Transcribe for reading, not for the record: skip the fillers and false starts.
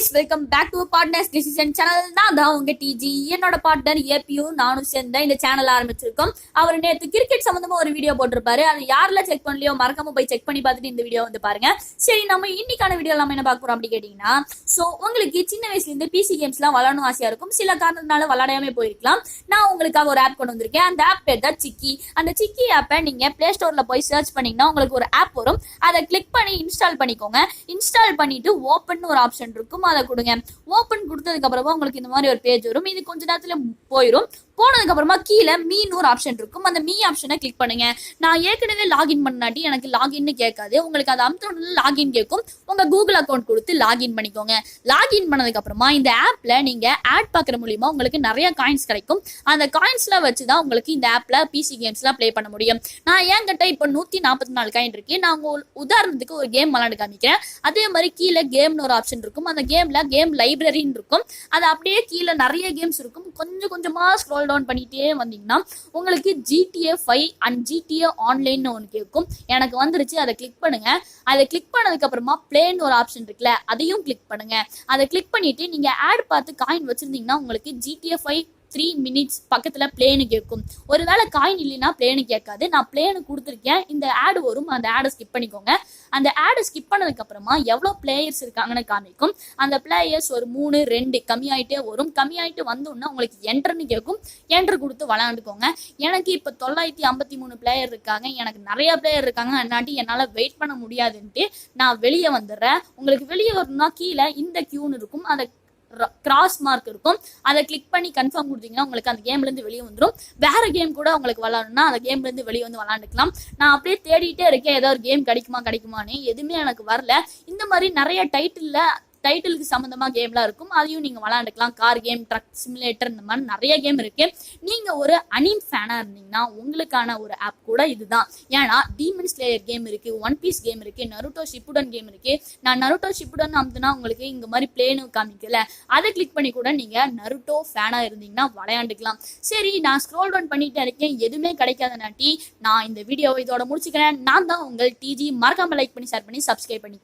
guys, welcome back to Partners Decision Channel. நான் தான் உங்க டிஜி. என்னோட பார்ட்னர் ஏபியூ நானும் சேர்ந்து இந்த சேனல் ஆரம்பிச்சிருக்கோம். அவர் நேத்து கிரிக்கெட் சம்பந்தமா ஒரு வீடியோ போட்டிருப்பாரு. அது யாரெல்லாம் செக் பண்ணலையோ மறக்காம போய் செக் பண்ணி பார்த்துட்டு இந்த வீடியோ வந்து பாருங்க. சரி, நம்ம இன்னைக்கான வீடியோ நம்ம என்ன பார்க்க போறோம் அப்படி கேட்டீங்கன்னா, உங்களுக்கு சின்ன வயசுல இருந்து பிசி கேம்ஸ் எல்லாம் விளையாடணும் ஆசையா இருக்கும். சில காரணத்தினால விளையாடாமே போயிருக்கலாம். நான் உங்களுக்காக ஒரு ஆப் கொண்டு வந்திருக்கேன். அந்த ஆப் பேர் தான் சிக்கி. அந்த சிக்கி ஆப்பை நீங்க பிளே ஸ்டோர்ல போய் சர்ச் பண்ணீங்கன்னா உங்களுக்கு ஒரு ஆப் வரும். அதை கிளிக் பண்ணி இன்ஸ்டால் பண்ணிக்கோங்க. இன்ஸ்டால் பண்ணிட்டு ஓப்பன் ஒரு ஆப்ஷன் இருக்கும், அதை கொடுங்க. ஓப்பன் கொடுத்ததுக்கு அப்புறமா உங்களுக்கு இந்த மாதிரி ஒரு பேஜ் வரும். இது கொஞ்ச நேரத்துல போயிடும். போனதுக்கு அப்புறமா கீழே மீன் ஒரு ஆப்ஷன் இருக்கும். அந்த மீ ஆப்ஷனை கிளிக் பண்ணுங்க. நான் ஏற்கனவே லாகின் பண்ணாட்டி எனக்கு லாகின்னு கேட்காது. உங்களுக்கு அது அமுத்தோட லாகின் கேட்கும். உங்க கூகுள் அக்கௌண்ட் கொடுத்து லாகின் பண்ணிக்கோங்க. லாகின் பண்ணதுக்கு அப்புறமா இந்த ஆப்ல நீங்க ஆட் பாக்குற மூலியமா உங்களுக்கு நிறைய காயின்ஸ் கிடைக்கும். அந்த காயின்ஸ்ல வச்சுதான் உங்களுக்கு இந்த ஆப்ல பிசி கேம்ஸ் எல்லாம் பிளே பண்ண முடியும். நான் என்கிட்ட இப்போ 144 காயின் இருக்கு. நான் உதாரணத்துக்கு ஒரு கேம் விளையாண்டு காமிக்கிறேன். அதே மாதிரி கீழே கேம்னு ஒரு ஆப்ஷன் இருக்கும். அந்த கேம்ல கேம் லைப்ரரின்னு இருக்கும். அது அப்படியே கீழே நிறைய கேம்ஸ் இருக்கும். கொஞ்சம் கொஞ்சமா ஸ்க்ரோல் டவுன் பண்ணிட்டே வந்தீங்கன்னா உங்களுக்கு GTA 5 அண்ட் GTA ஆன்லைன் ஒன்று கேட்கும். எனக்கு வந்துருச்சு. அதை கிளிக் பண்ணுங்க. அதை கிளிக் பண்ணதுக்கு அப்புறமா பிளேன்னு ஒரு ஆப்ஷன் இருக்குல்ல, அதையும் கிளிக் பண்ணுங்க. அதை கிளிக் பண்ணிட்டு நீங்க ஆட் பார்த்து காயின் வச்சிருந்தீங்கன்னா உங்களுக்கு GTA 5 3 minutes பக்கத்துல பிளேனு கேட்கும். ஒருவேளை காயின் இல்லைன்னா பிளேனு கேட்காது. நான் பிளேனு கொடுத்துருக்கேன். இந்த ஆடு வரும். அந்த ஆடை ஸ்கிப் பண்ணிக்கோங்க. அந்த ஆடை ஸ்கிப் பண்ணதுக்கு அப்புறமா எவ்வளோ பிளேயர்ஸ் இருக்காங்கன்னு காமிக்கும். அந்த பிளேயர்ஸ் ஒரு 3 2 கம்மியாயிட்டே வரும். கம்மியாயிட்டு வந்தோன்னா உங்களுக்கு என்ட்ருன்னு கேட்கும். என்ட்ரு கொடுத்து விளையாண்டுக்கோங்க. எனக்கு இப்போ 953 பிளேயர் இருக்காங்க. எனக்கு நிறைய பிளேயர் இருக்காங்க. அன்னாட்டி என்னால் வெயிட் பண்ண முடியாதுன்ட்டு நான் வெளியே வந்துடுறேன். உங்களுக்கு வெளியே வரணும்னா கீழே இந்த கியூன்னு இருக்கும். அதை கிராஸ் மார்க் இருக்கும். அதை கிளிக் பண்ணி கன்ஃபார்ம் கொடுத்தீங்கன்னா உங்களுக்கு அந்த கேம்ல இருந்து வெளியே வந்துடும். வேற கேம் கூட உங்களுக்கு விளாடணும்னா அந்த கேம்ல இருந்து வெளியே வந்து விளாண்டுக்கலாம். நான் அப்படியே தேடிட்டே இருக்கேன் ஏதோ ஒரு கேம் கிடைக்குமான்னு. எதுவுமே எனக்கு வரல. இந்த மாதிரி நிறைய டைட்டிலுக்கு சம்மந்தமாக கேம்லாம் இருக்கும். அதையும் நீங்கள் விளாண்டுக்கலாம். கார் கேம், ட்ரக் சிமுலேட்டர், இந்த மாதிரி நிறைய கேம் இருக்கு. நீங்கள் ஒரு அனிம் ஃபேனாக இருந்தீங்கன்னா உங்களுக்கான ஒரு ஆப் கூட இதுதான். ஏன்னா டீமன் ஸ்லேயர் கேம் இருக்கு, ஒன் பீஸ் கேம் இருக்கு, நருட்டோ ஷிப்புடன் கேம் இருக்கு. நான் நருட்டோ ஷிப்புடன் அமுத்துனா உங்களுக்கு இங்க மாதிரி பிளேனு காமிக்கல. அதை கிளிக் பண்ணி கூட நீங்க நருட்டோ ஃபேனாக இருந்தீங்கன்னா விளையாண்டுக்கலாம். சரி, நான் ஸ்க்ரோல் டவுன் பண்ணிட்டே இருக்கேன். எதுவுமே கிடைக்காதனாட்டி நான் இந்த வீடியோவை இதோட முடிச்சுக்கிறேன். நான் தான் உங்கள் டிஜி. மறக்காம லைக் பண்ணி ஷேர் பண்ணி சப்ஸ்கிரைப் பண்ணிக்கோங்க.